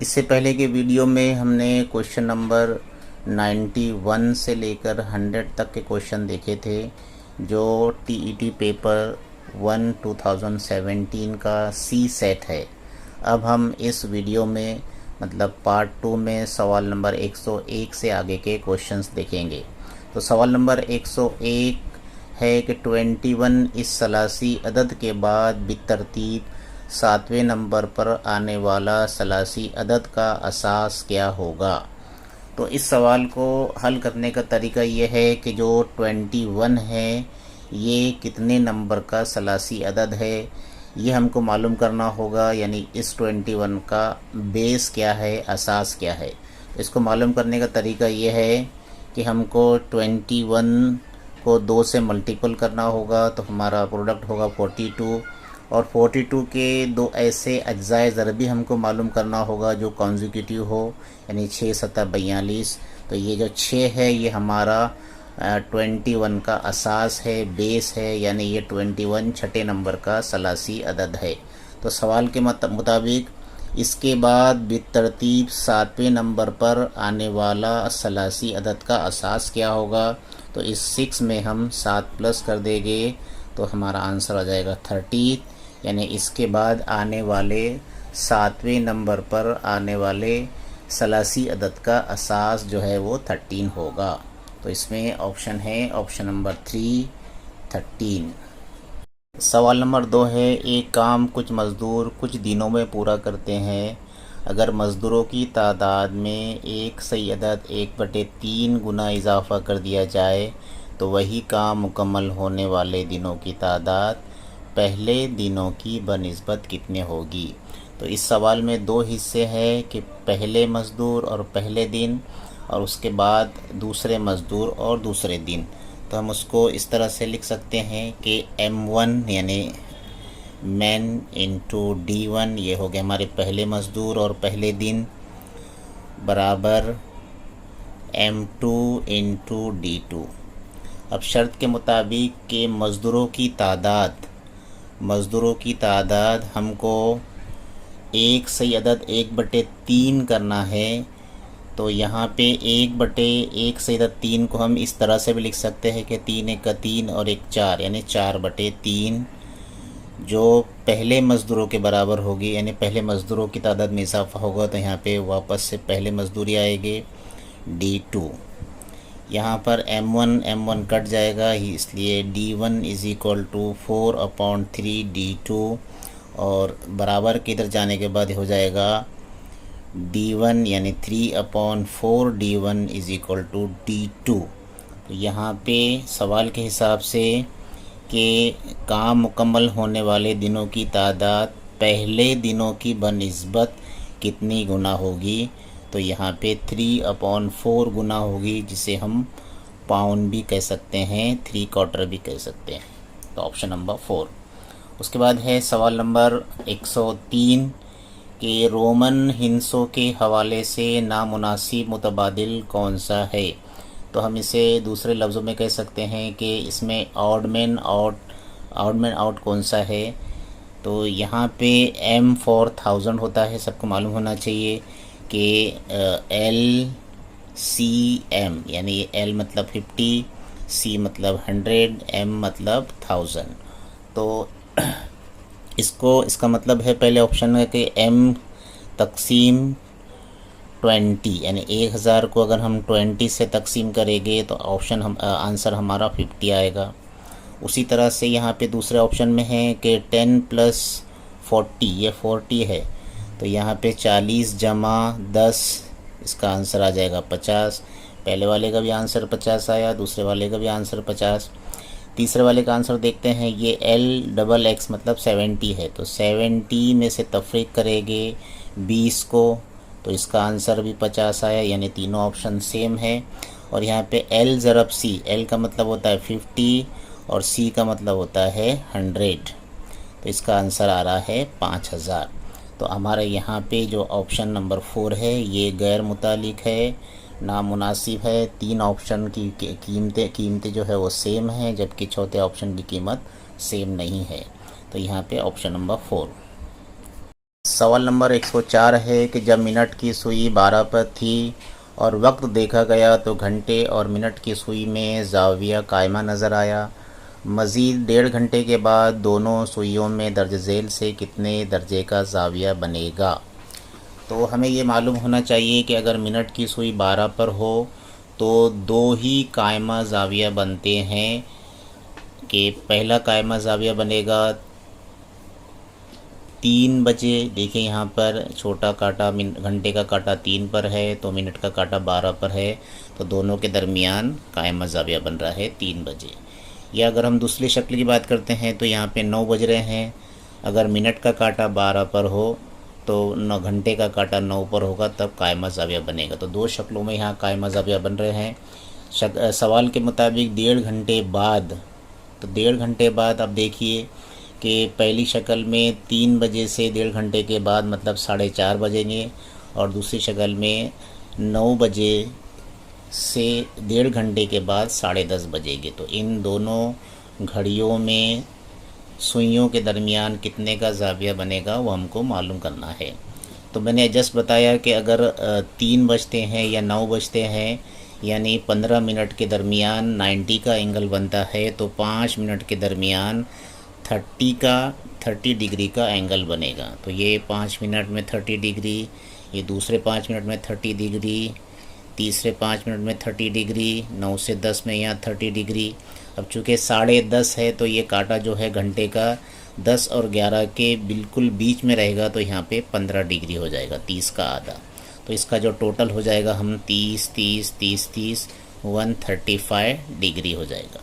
इससे पहले के वीडियो में हमने क्वेश्चन नंबर 91 से लेकर 100 तक के क्वेश्चन देखे थे, जो टीईटी पेपर 1 2017 का सी सेट है। अब हम इस वीडियो में मतलब पार्ट 2 में सवाल नंबर 101 से आगे के क्वेश्चंस देखेंगे। तो सवाल नंबर 101 है कि 21 इस सलासी अदद के बाद बितरतीब 7वें नंबर पर आने वाला सलासी अदद का असास क्या होगा। तो इस सवाल को हल करने का तरीका ये है कि जो 21 है ये कितने नंबर का सलासी अदद है ये हमको मालूम करना होगा, यानी इस 21 का बेस क्या है, असास क्या है। इसको मालूम करने का तरीका ये है कि हमको 21 को 2 से मल्टीपल करना होगा, तो हमारा प्रोडक्ट होगा 42, और 42 के दो ऐसे अज्जाए ज़रबी हमको मालूम करना होगा जो कॉन्जिक्यूटिव हो, यानी 6 7 42। तो ये जो 6 है ये हमारा 21 का असास है, बेस है, यानी ये 21 छठे नंबर का सलासी अदद है। तो सवाल के मुताबिक इसके बाद बितरतीब 7वें नंबर पर आने वाला सलासी अदद का असास क्या होगा। तो इस 6 में हम 7 प्लस कर देंगे तो हमारा आंसर आ जाएगा 30, यानी इसके बाद आने वाले 7वें नंबर पर आने वाले सलासी अदद का असास जो है वो 13 होगा। तो इसमें ऑप्शन है ऑप्शन नंबर 3, 13। सवाल नंबर 2 है, एक काम कुछ मज़दूर कुछ दिनों में पूरा करते हैं। अगर मज़दूरों की तादाद में एक सही अदद 1/3 गुना इजाफ़ा कर दिया जाए तो वही काम मुकम्मल होने वाले दिनों की तादाद पहले दिनों की बनिस्बत कितने होगी। तो इस सवाल में 2 हिस्से हैं कि पहले मज़दूर और पहले दिन, और उसके बाद दूसरे मज़दूर और दूसरे दिन। तो हम उसको इस तरह से लिख सकते हैं कि M1 यानी मैन इंटू D1, ये हो गए हमारे पहले मज़दूर और पहले दिन, बराबर M2 इंटू D2। अब शर्त के मुताबिक कि मज़दूरों की तादाद हमको एक सही अदद 1/3 करना है। तो यहाँ पे 1/1 सही अदद 3 को हम इस तरह से भी लिख सकते हैं कि 3 1 का 3 और 1 4, यानी 4/3 जो पहले मज़दूरों के बराबर होगी, यानी पहले मज़दूरों की तादाद में इजाफा होगा। तो यहाँ पे वापस से पहले मज़दूरी आएगी D2। यहाँ पर M1 कट जाएगा, इसलिए D1 is equal to 4/3 D2, और बराबर के इधर जाने के बाद हो जाएगा D1 यानी 3/4 D1 is equal to D2। तो यहाँ पे सवाल के हिसाब से कि काम मुकम्मल होने वाले दिनों की तादाद पहले दिनों की बनिस्बत कितनी गुना होगी। तो यहाँ पे 3/4 गुना होगी, जिसे हम पाउंड भी कह सकते हैं, 3/4 भी कह सकते हैं। तो ऑप्शन नंबर 4। उसके बाद है सवाल नंबर 103 कि रोमन हिंसों के हवाले से नामुनासिब मुतबादिल कौन सा है। तो हम इसे दूसरे लफ्ज़ों में कह सकते हैं कि इसमें ऑडमैन आउट कौन सा है। तो यहाँ पे M फॉर 1000 होता है, सबको मालूम होना चाहिए कि LCM, यानी L मतलब 50, C मतलब 100, M मतलब 1000। तो इसका मतलब है पहले ऑप्शन में कि M तकसीम 20, यानी 1000 को अगर हम 20 से तकसीम करेंगे तो आंसर हमारा 50 आएगा। उसी तरह से यहाँ पे दूसरे ऑप्शन में है कि 10 + 40, ये 40 है, तो यहाँ पे 40 जमा 10, इसका आंसर आ जाएगा 50। पहले वाले का भी आंसर 50 आया, दूसरे वाले का भी आंसर 50। तीसरे वाले का आंसर देखते हैं, ये LXX मतलब 70 है, तो 70 में से तफरीक करेंगे 20 को, तो इसका आंसर भी 50 आया, यानी तीनों ऑप्शन सेम है। और यहाँ पे L ज़रब C, L का मतलब होता है 50 और C का मतलब होता है 100, तो इसका आंसर आ रहा है 5000। तो हमारे यहाँ पे जो ऑप्शन नंबर 4 है ये गैर मुतालिक है, नामुनासिब है। 3 ऑप्शन की कीमतें जो है वो सेम है, जबकि चौथे ऑप्शन की कीमत सेम नहीं है। तो यहाँ पे ऑप्शन नंबर 4। सवाल नंबर 104 है कि जब मिनट की सुई 12 पर थी और वक्त देखा गया तो घंटे और मिनट की सुई में ज़ाविया कायमा नज़र आया। मज़ीद 1.5 घंटे के बाद दोनों सुइयों में दर्ज झेल से कितने दर्जे का ज़ाविया बनेगा। तो हमें ये मालूम होना चाहिए कि अगर मिनट की सुई 12 पर हो तो दो ही कायमा ज़ाविया बनते हैं। कि पहला कायमा ज़ाविया बनेगा 3 बजे। देखिए यहाँ पर छोटा काटा घंटे का काटा 3 पर है तो मिनट का काटा 12 पर है, तो दोनों के दरमियान कायमा ज़ाविया बन रहा है 3 बजे। या अगर हम दूसरी शक्ल की बात करते हैं तो यहाँ पे 9 बज रहे हैं। अगर मिनट का काटा 12 पर हो तो 9 घंटे का काटा 9 पर होगा, तब कायमा ज़ाविया बनेगा। तो दो शक्लों में यहाँ कायमा ज़ाविया बन रहे हैं। सवाल के मुताबिक 1.5 घंटे बाद, तो 1.5 घंटे बाद अब देखिए कि पहली शक्ल में 3 बजे से 1.5 घंटे के बाद मतलब 4:30 बजेंगे, और दूसरी शक्ल में 9 बजे से 1.5 घंटे के बाद 10:30 बजेंगे। तो इन दोनों घड़ियों में सुइयों के दरमियान कितने का ज़ाविया बनेगा वो हमको मालूम करना है। तो मैंने जस्ट बताया कि अगर 3 बजते हैं या 9 बजते हैं यानी 15 मिनट के दरमियान 90 का एंगल बनता है, तो 5 मिनट के दरमियान 30 डिग्री का एंगल बनेगा। तो ये 5 मिनट में 30 डिग्री, ये दूसरे 5 मिनट में 30 डिग्री, तीसरे 5 मिनट में 30 डिग्री, 9 से 10 में यहाँ 30 डिग्री। अब चूँकि 10:30 है तो ये काटा जो है घंटे का 10 और 11 के बिल्कुल बीच में रहेगा, तो यहाँ पे 15 डिग्री हो जाएगा, 30 का आधा। तो इसका जो टोटल हो जाएगा हम 30 135 डिग्री हो जाएगा।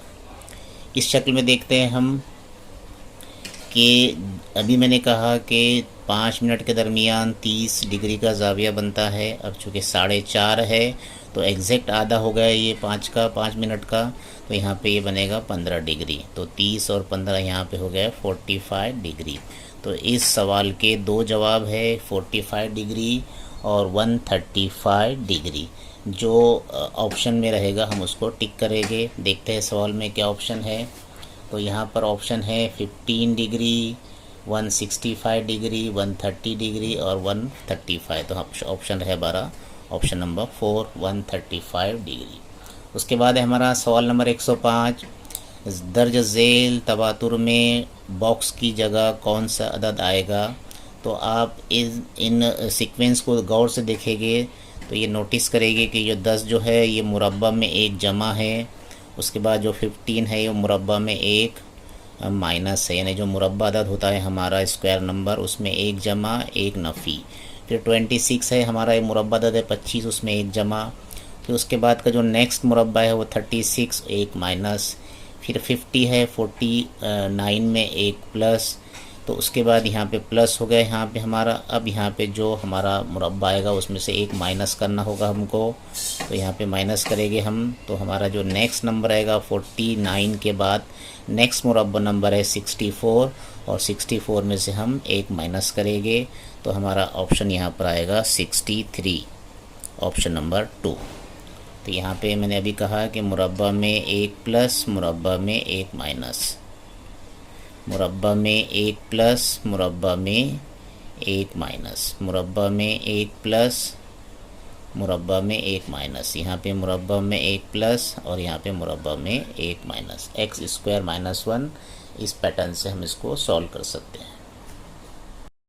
इस शक्ल में देखते हैं हम कि अभी मैंने कहा कि 5 मिनट के दरमियान 30 डिग्री का ज़ाविया बनता है। अब चूँकि 4:30 है तो एग्जैक्ट आधा हो गया ये 5 मिनट का, तो यहाँ पे ये बनेगा 15 डिग्री। तो 30 और 15 यहाँ पे हो गया 45 डिग्री। तो इस सवाल के दो जवाब है, 45 डिग्री और 135 डिग्री। जो ऑप्शन में रहेगा हम उसको टिक करेंगे। देखते हैं सवाल में क्या ऑप्शन है। तो यहाँ पर ऑप्शन है 15 डिग्री, 165 डिग्री, 130 डिग्री और 135। तो ऑप्शन है हमारा ऑप्शन नंबर 4 135 डिग्री। उसके बाद है हमारा सवाल नंबर 105। दर्ज झेल तवातुर में बॉक्स की जगह कौन सा अदद आएगा। तो आप इन सीक्वेंस को गौर से देखेंगे तो ये नोटिस करेंगे कि ये 10 जो है ये मुरब्बा में 1 जमा है। उसके बाद जो 15 है ये मुरब्बा में 1 माइनस है, यानी जो मुरब्बा अदद होता है हमारा स्क्वायर नंबर उसमें 1 जमा 1 नफ़ी। फिर 26 है हमारा ये मुरब्बा अदद है 25, उसमें 1 जमा। फिर उसके बाद का जो नेक्स्ट मुरब्बा है वो 36 1 माइनस। फिर 50 है 49 में 1 प्लस। तो उसके बाद यहाँ पे प्लस हो गया यहाँ पे हमारा। अब यहाँ पे जो हमारा मुरब्बा आएगा उसमें से 1 माइनस करना होगा हमको, तो यहाँ पे माइनस करेंगे हम। तो हमारा जो नेक्स्ट नंबर आएगा 49 के बाद नेक्स्ट मुरब्बा नंबर है 64, और 64 में से हम 1 माइनस करेंगे, तो हमारा ऑप्शन यहाँ पर आएगा 63, ऑप्शन नंबर 2। तो यहाँ पे मैंने अभी कहा कि मुरब्बा में 1 प्लस, मुरब्बा में 1 माइनस, मुरब्बा में 1 प्लस, मुरब्बा में 1 माइनस, मुरब्बा में 1 प्लस, मुरब्बा में 1 माइनस। यहाँ पे मुरब्बा में 1 प्लस और यहाँ पे मुरब्बा में 1 माइनस, एक्स स्क्वायर माइनस 1। इस पैटर्न से हम इसको सॉल्व कर सकते हैं।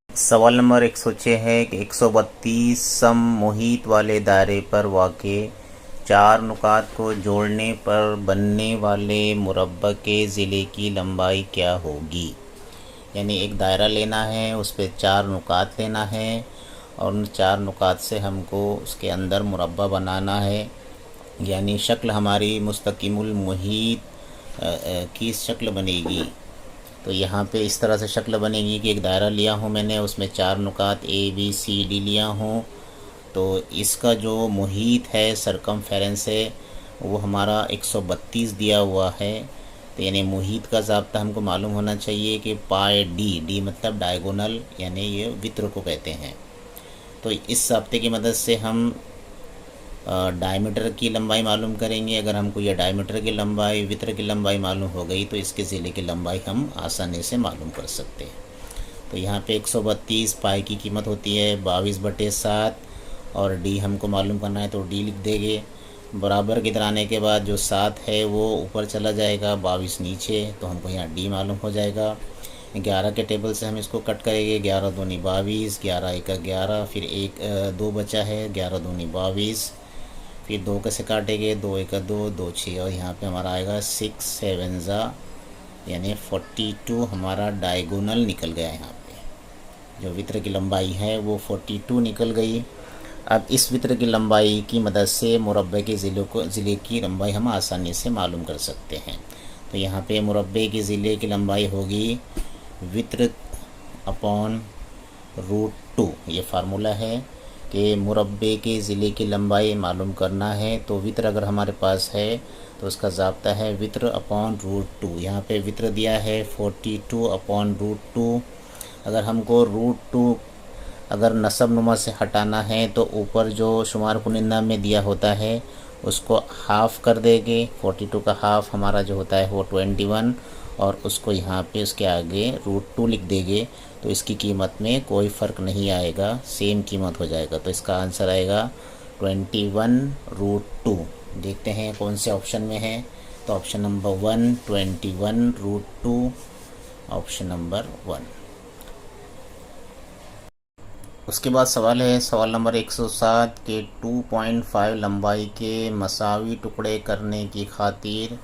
सवाल नंबर 106 है कि 132 सम मुहित वाले दायरे पर वाक़े 4 नुकात को जोड़ने पर बनने वाले मुरब्बा के ज़िले की लंबाई क्या होगी। यानी एक दायरा लेना है, उस पर 4 नुकात लेना है और उन 4 नुकात से हमको उसके अंदर मुरब्बा बनाना है। यानी शक्ल हमारी मुस्तकिमुल मुहीत की शक्ल बनेगी। तो यहाँ पे इस तरह से शक्ल बनेगी कि एक दायरा लिया हूँ मैंने, उसमें 4 नुकात ABCD लिया हूँ। तो इसका जो मुहीत है सरकमफेरेंस है वो हमारा 132 दिया हुआ है। तो यानी मुहीत का ज़ाब्ता हमको मालूम होना चाहिए कि पाई डी मतलब डायगोनल, यानी ये वित्र को कहते हैं। तो इस ज़ाब्ते की मदद से हम डायमीटर की लंबाई मालूम करेंगे। अगर हमको यह डायमीटर की लंबाई वित्र की लंबाई मालूम हो गई तो इसके ज़िले की लंबाई हम आसानी से मालूम कर सकते हैं। तो यहाँ पे 132 पाई की कीमत होती है 22/7 और डी हमको मालूम करना है तो डी लिख देंगे। बराबर की तरह आने के बाद जो 7 है वो ऊपर चला जाएगा, 22 नीचे, तो हमको यहाँ डी मालूम हो जाएगा। 11 के टेबल से हम इसको कट करेंगे, 11 दूनी 22, 11 एक 11, फिर एक 2 बचा है, 11 दूनी 22, फिर 2 कैसे काटेंगे, 2 एक 2, 2 6, और यहाँ पे हमारा आएगा 6 7 ज़ा यानी 42 हमारा डायगोनल निकल गया। यहाँ पे जो वित्र की लंबाई है वो 42 निकल गई। अब इस वित्र की लंबाई की मदद से मुरब्बे के ज़िले की लंबाई हम आसानी से मालूम कर सकते हैं। तो यहाँ पे मुरब्बे के ज़िले की लंबाई होगी वित्र अपॉन √2। ये फार्मूला है कि मुरब्बे के ज़िले की लंबाई मालूम करना है तो वित्र अगर हमारे पास है तो उसका ज़ाब्ता है वित्र अपॉन √2। यहाँ पे वित्र दिया है 42 अपॉन √2। अगर हमको √2 अगर नसब नुमा से हटाना है तो ऊपर जो शुमार कुनिंदा में दिया होता है उसको हाफ़ कर देंगे। 42 का हाफ़ हमारा जो होता है वो 21, और उसको यहाँ पे उसके आगे √2 लिख देंगे तो इसकी कीमत में कोई फ़र्क नहीं आएगा, सेम कीमत हो जाएगा। तो इसका आंसर आएगा 21√2। देखते हैं कौन से ऑप्शन में है, तो ऑप्शन नंबर 1 21√2, ऑप्शन नंबर 1। उसके बाद सवाल है सवाल नंबर 107 के 2.5 लंबाई के मसावी टुकड़े करने की खातिर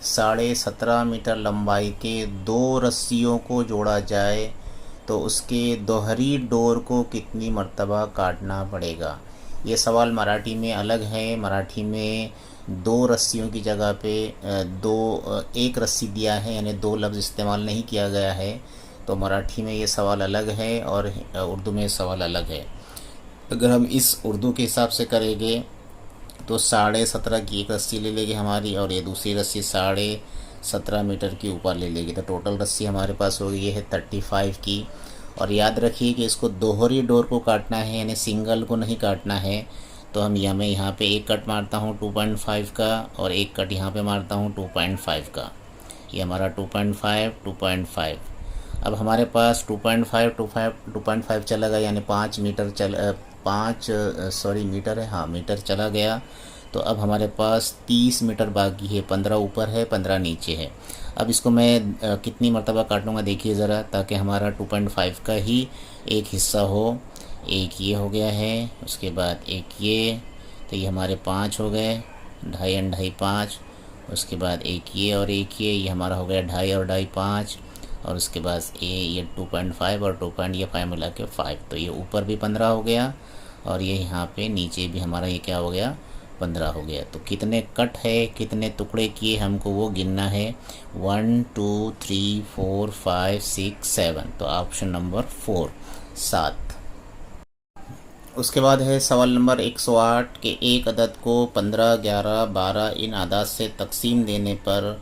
17.5 मीटर लंबाई के 2 रस्सियों को जोड़ा जाए तो उसके दोहरी डोर को कितनी मर्तबा काटना पड़ेगा। ये सवाल मराठी में अलग है। मराठी में 2 रस्सियों की जगह पे एक रस्सी दिया है, यानी 2 लफ्ज़ इस्तेमाल नहीं किया गया है। तो मराठी में ये सवाल अलग है और उर्दू में सवाल अलग है। अगर हम इस उर्दू के हिसाब से करेंगे तो 17.5 की एक रस्सी ले लेंगे हमारी, और ये दूसरी रस्सी 17.5 मीटर की ऊपर ले लेगी, तो टोटल रस्सी हमारे पास होगी ये है 35 की। और याद रखिए कि इसको दोहरी डोर को काटना है, यानी सिंगल को नहीं काटना है। तो मैं यहाँ पे एक कट मारता हूँ 2.5 का, और एक कट यहाँ पे मारता हूँ 2.5 का। ये हमारा 2.5 अब हमारे पास 2.5 चला गया, यानी 5 मीटर मीटर है, हाँ मीटर चला गया। तो अब हमारे पास 30 मीटर बाकी है, 15 ऊपर है 15 नीचे है। अब इसको मैं कितनी मरतबा काटूँगा देखिए ज़रा, ताकि हमारा 2.5 का ही एक हिस्सा हो। एक ये हो गया है, उसके बाद एक ये, तो ये हमारे 5 हो गए, 2.5 2.5 5। उसके बाद एक ये और एक ये हमारा हो गया 2.5 और 2.5 5। और उसके बाद ये 2.5 और 2.5 मिला के 5, तो ये ऊपर भी 15 हो गया, और ये यहाँ पे नीचे भी हमारा ये क्या हो गया 15 हो गया। तो कितने कट है, कितने टुकड़े किए हमको वो गिनना है। 1 2 3 4 5 6 7, तो ऑप्शन नंबर 4 7। उसके बाद है सवाल नंबर 108 के एक अदद को 15 11 12 इन आदाद से तकसीम देने पर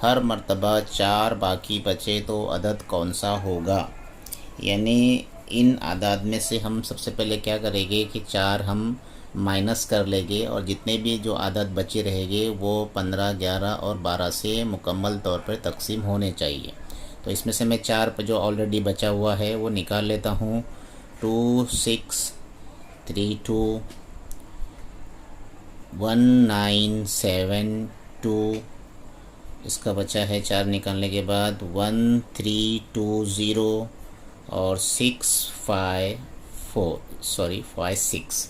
हर मर्तबा 4 बाकी बचे तो अदद कौन सा होगा। यानी इन आदाद में से हम सबसे पहले क्या करेंगे कि 4 हम माइनस कर लेंगे, और जितने भी जो आदद बचे रहेंगे वो 15 11 और 12 से मुकम्मल तौर पर तकसीम होने चाहिए। तो इसमें से मैं 4 पर जो ऑलरेडी बचा हुआ है वो निकाल लेता हूँ। 2 6 3 2 1 9 7 2, इसका बचा है 4 निकालने के बाद 1 3 2 0 और 5 6।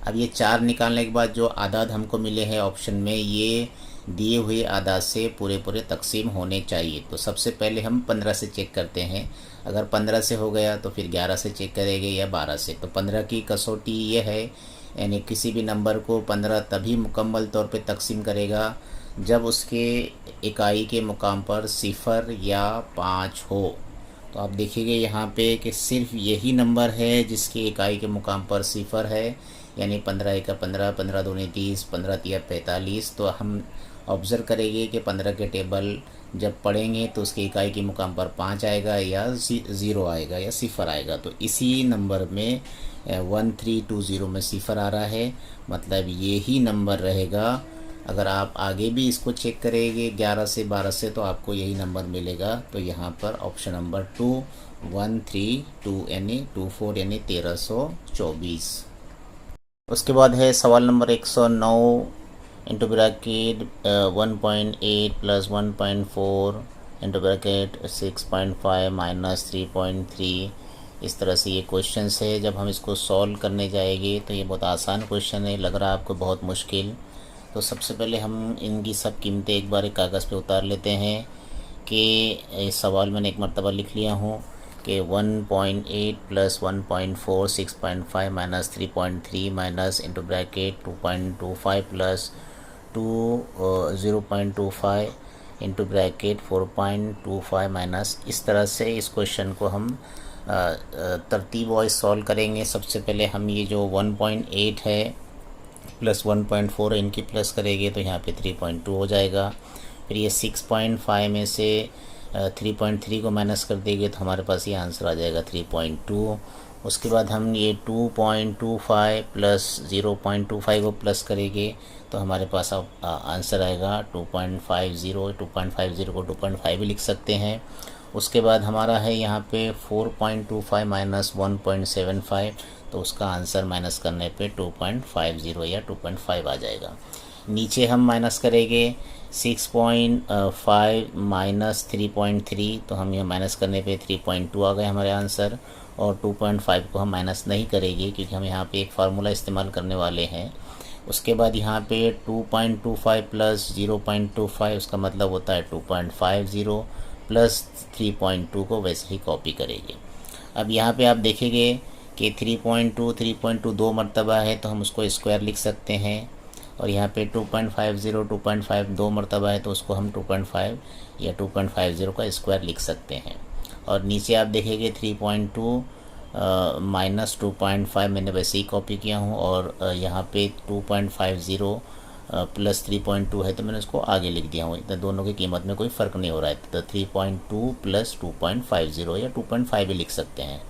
अब ये 4 निकालने के बाद जो आदाद हमको मिले हैं ऑप्शन में, ये दिए हुए आदाद से पूरे तकसीम होने चाहिए। तो सबसे पहले हम 15 से चेक करते हैं। अगर 15 से हो गया तो फिर 11 से चेक करेंगे या 12 से। तो 15 की कसौटी ये है, यानी किसी भी नंबर को 15 तभी मुकम्मल तौर पे तकसीम करेगा जब उसके इकाई के मुकाम पर 0 या 5 हो। तो आप देखिएगा यहाँ पे कि सिर्फ यही नंबर है जिसकी इकाई के मुकाम पर 0 है, यानी 15 1 15, 15 2 30, 15 3 45। तो हम ऑब्ज़र्व करेंगे कि 15 के टेबल जब पढ़ेंगे तो उसकी इकाई के मुकाम पर 5 आएगा या 0 आएगा या 0 आएगा। तो इसी नंबर में 1320 में 0 आ रहा है, मतलब ये ही नंबर रहेगा अगर आप आगे भी इसको चेक करेंगे 11 से 12 से तो आपको यही नंबर मिलेगा। तो यहाँ पर ऑप्शन नंबर 2132 यानी 24 यानी 1324। उसके बाद है सवाल number 109 into bracket 1.8 plus 1.4 into bracket 6.5 minus 3.3। इस तरह से ये क्वेश्चन है। जब हम इसको सॉल्व करने जाएंगे तो ये बहुत आसान क्वेश्चन है, लग रहा है आपको बहुत मुश्किल। तो सबसे पहले हम इनकी सब कीमतें एक बार एक कागज़ पे उतार लेते हैं कि इस सवाल मैंने एक मरतबा लिख लिया हूँ कि 1.8 plus 1.4 6.5 minus 3.3 minus into bracket 2.25 plus 0.25 into bracket 4.25 minus. इस तरह से इस क्वेश्चन को हम तरतीब वाइज सॉल्व करेंगे। सबसे पहले हम ये जो 1.8 है प्लस 1.4 इनकी प्लस करेंगे तो यहाँ पे 3.2 हो जाएगा। फिर ये 6.5 में से 3.3 को माइनस कर देंगे तो हमारे पास ये आंसर आ जाएगा 3.2। उसके बाद हम ये 2.25 प्लस 0.25 को प्लस करेंगे तो हमारे पास अब आंसर आएगा 2.50। 2.50 को 2.5 भी लिख सकते हैं। उसके बाद हमारा है यहाँ पे 4.25 माइनस 1.75 तो उसका आंसर माइनस करने पे 2.50 या 2.5 आ जाएगा। नीचे हम माइनस करेंगे 6.5 माइनस 3.3 तो हम यह माइनस करने पे 3.2 आ गए हमारे आंसर। और 2.5 को हम माइनस नहीं करेंगे क्योंकि हम यहाँ पे एक फार्मूला इस्तेमाल करने वाले हैं। उसके बाद यहाँ पे 2.25 प्लस 0.25 उसका मतलब होता है 2.50 प्लस 3.2 को वैसे ही कॉपी करेंगे। अब यहाँ पे आप देखेंगे कि 3.2 दो मरतबा है तो हम उसको स्क्वायर लिख सकते हैं। और यहाँ पे 2.50 दो मरतबा है तो उसको हम 2.5 या 2.50 का स्क्वायर लिख सकते हैं। और नीचे आप देखेंगे 3.2 माइनस 2.5 मैंने वैसे ही कॉपी किया हूँ। और यहाँ पे 2.50 प्लस 3.2 है तो मैंने उसको आगे लिख दिया हूँ। इतना दोनों की कीमत में कोई फ़र्क नहीं हो रहा है तो 3.2 प्लस 2.50 या 2.5 भी लिख सकते हैं।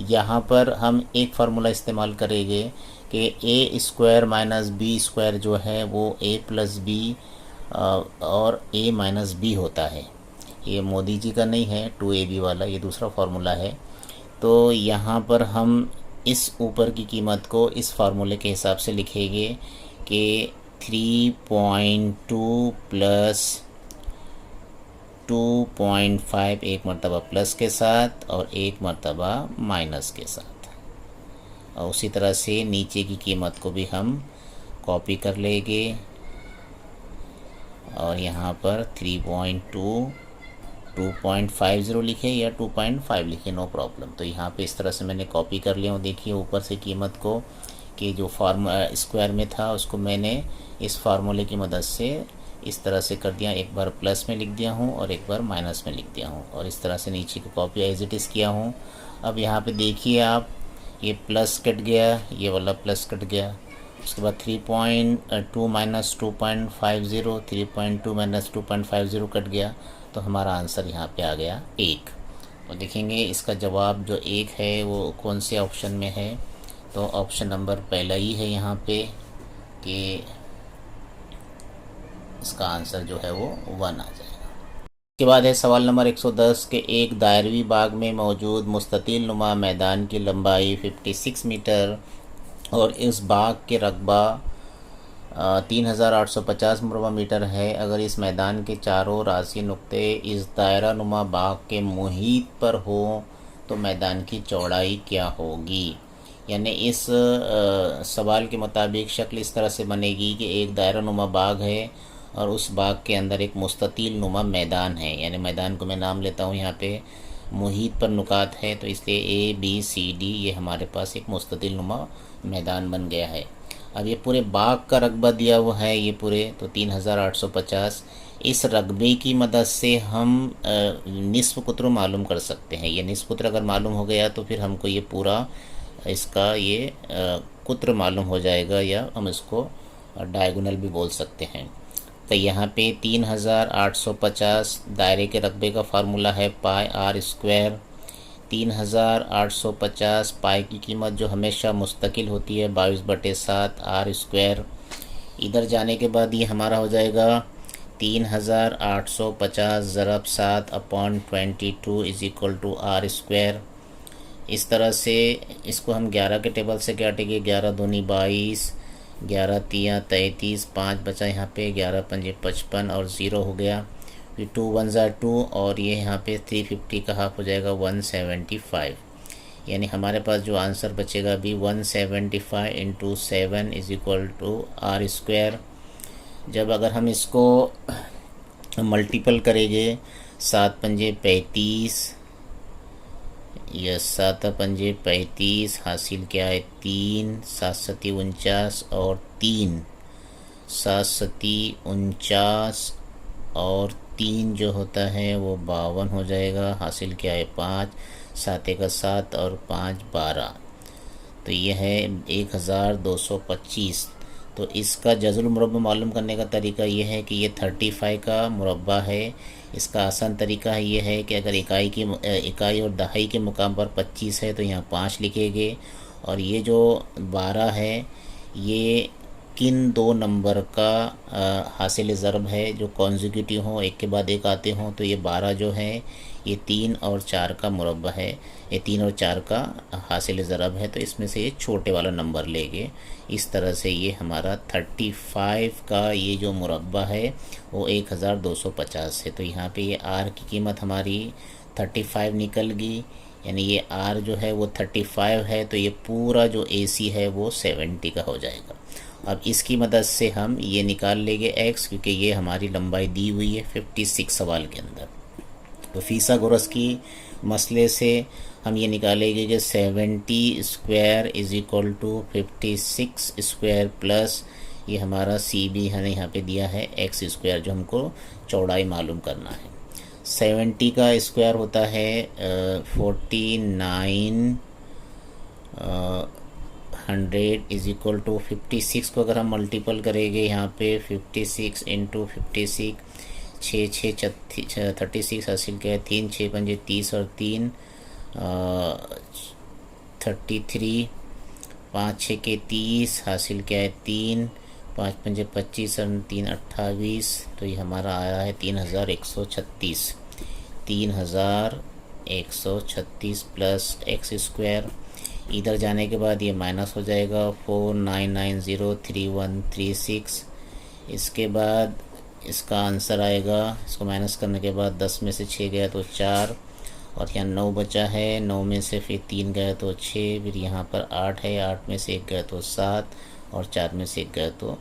यहाँ पर हम एक फार्मूला इस्तेमाल करेंगे कि ए स्क्वायर माइनस बी स्क्वायर जो है वो ए प्लस बी और ए माइनस बी होता है। ये मोदी जी का नहीं है 2ab वाला, ये दूसरा फार्मूला है। तो यहाँ पर हम इस ऊपर की कीमत को इस फार्मूले के हिसाब से लिखेंगे कि 3.2 प्लस 2.5 एक मरतबा प्लस के साथ और एक मरतबा माइनस के साथ। और उसी तरह से नीचे की कीमत को भी हम कॉपी कर लेंगे और यहाँ पर 3.2 2.50 लिखे या 2.5 लिखे, नो प्रॉब्लम। तो यहाँ पे इस तरह से मैंने कॉपी कर लिया हूँ। देखिए ऊपर से कीमत को कि जो स्क्वायर में था उसको मैंने इस फार्मूले की मदद से इस तरह से कर दिया। एक बार प्लस में लिख दिया हूँ और एक बार माइनस में लिख दिया हूँ और इस तरह से नीचे को कॉपी एज इट इज़ किया हूँ। अब यहाँ पे देखिए आप, ये प्लस कट गया, ये वाला प्लस कट गया। उसके बाद 3.2 माइनस 2.50, 3.2 माइनस 2.50 कट गया तो हमारा आंसर यहाँ पे आ गया 1। तो देखेंगे इसका जवाब जो 1 है वो कौन से ऑप्शन में है। तो ऑप्शन नंबर पहला ही है यहाँ पे कि इसका आंसर जो है वो 1 आ जाएगा। उसके बाद है सवाल नंबर 110 के एक दायरवी बाग में मौजूद मुस्ततिल नुमा मैदान की लंबाई 56 मीटर और इस बाग के रकबा 3850 मुरबा मीटर है। अगर इस मैदान के चारों रासी नुक्ते इस दायरा नुमा बाग के मुहीत पर हो तो मैदान की चौड़ाई क्या होगी। यानी इस सवाल के मुताबिक शक्ल इस तरह से बनेगी कि एक दायरा नुमा बाग है और उस बाग के अंदर एक मुस्ततिल नुमा मैदान है। यानी मैदान को मैं नाम लेता हूँ यहाँ पे मुहीत पर नुकात है तो इसलिए ABCD ये हमारे पास एक मुस्ततिल नुमा मैदान बन गया है। अब ये पूरे बाग का रकबा दिया हुआ है ये पूरे तो 3850। इस रकबे की मदद से हम निस्फ कुत्र मालूम कर सकते हैं। ये निस्फ कुत्र अगर मालूम हो गया तो फिर हमको ये पूरा इसका ये कुत्र मालूम हो जाएगा या हम इसको डायगोनल भी बोल सकते हैं। तो यहाँ पे 3850 दायरे के रकबे का फार्मूला है पाई आर स्क्वायर। 3850 पाई की कीमत जो हमेशा मुस्तकिल होती है 22/7 आर स्क्वायर। इधर जाने के बाद ये हमारा हो जाएगा 3850 ज़रब 7/22 is equal to r square. इस तरह से इसको हम 11 के टेबल से काटेंगे। 11 दूनी 22, 11 तियाँ 33, 5 बचा यहाँ पे, 11 पंजे 55 और 0 हो गया। फिर 2 1 ज़ा 2 और ये यहाँ पे 350 का हाफ हो जाएगा 175। यानी हमारे पास जो आंसर बचेगा अभी 175 into 7 is equal to r square. जब अगर हम इसको मल्टीपल करेंगे 7 पंजे 35, यस 7 पंजे 35 हासिल क्या है 3, 7 सती 49 और 3, 7 सती 49 और 3 जो होता है वो 52 हो जाएगा। हासिल क्या है 5, 7 का 7 और 5 12, तो यह है 1225। तो इसका जज़ुल मुरब्बा मालूम करने का तरीका ये है कि ये 35 का मुरब्बा है। इसका आसान तरीका ये है कि अगर इकाई और दहाई के मुकाम पर 25 है तो यहाँ 5 लिखेंगे, और ये जो 12 है ये किन दो नंबर का हासिल ज़रब है जो कॉन्जिक्यूटिव हों, एक के बाद एक आते हों। तो ये 12 जो है ये 3 और 4 का मुरब्बा है, ये 3 और 4 का हासिल ज़रब है, तो इसमें से ये छोटे वाला नंबर लेंगे। इस तरह से ये हमारा 35 का ये जो मुरब्बा है वो 1250 है। तो यहाँ पे ये आर की कीमत हमारी 35 निकल गई, यानी ये आर जो है वो 35 है, तो ये पूरा जो AC है वो 70 का हो जाएगा। अब इसकी मदद से हम ये निकाल लेंगे x, क्योंकि ये हमारी लंबाई दी हुई है 56 सवाल के अंदर। तो फीसागोरस की मसले से हम ये निकालेंगे कि 70 square is equal to 56 square plus ये हमारा CB हमें यहाँ पे दिया है x स्क्वायर, जो हमको चौड़ाई मालूम करना है। 70 का स्क्वायर होता है 49 100 इज इक्वल टू 56 को अगर हम मल्टीपल करेंगे यहाँ पे 56 इंटू 56, 6 36 हासिल क्या है 3 6 पंजे 30 और 3 33, 5 6 के 30 हासिल क्या है 3, 5 पंजे 25 और 3 28, तो ये हमारा आया है 3136। 3136 प्लस x स्क्वायर। इधर जाने के बाद ये माइनस हो जाएगा 49903136। इसके बाद इसका आंसर आएगा, इसको माइनस करने के बाद 10 में से 6 गया तो 4, और यहाँ 9 बचा है, 9 में से फिर 3 गया तो 6, फिर यहाँ पर 8 है, 8 में से 1 गया तो 7, और 4 में से 1 गया तो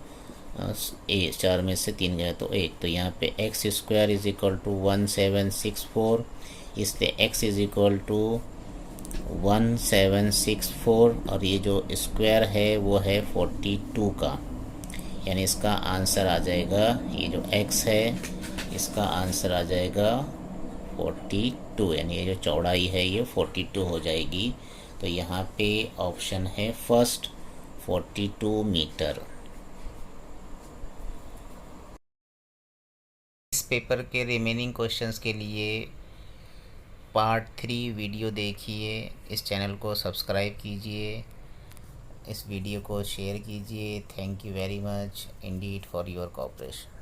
4 में से 3 गया तो 1। तो यहाँ पे x square is equal to 1764, इसलिए x इज इक्वल टू 1764, और ये जो स्क्वायर है वो है 42 का, यानी इसका आंसर आ जाएगा, ये जो x है इसका आंसर आ जाएगा 42, यानी ये जो चौड़ाई है ये 42 हो जाएगी। तो यहाँ पे ऑप्शन है फर्स्ट 42 मीटर। इस पेपर के रिमेनिंग क्वेश्चंस के लिए पार्ट 3 वीडियो देखिए, इस चैनल को सब्सक्राइब कीजिए, इस वीडियो को शेयर कीजिए। Thank you very much Indeed for your cooperation.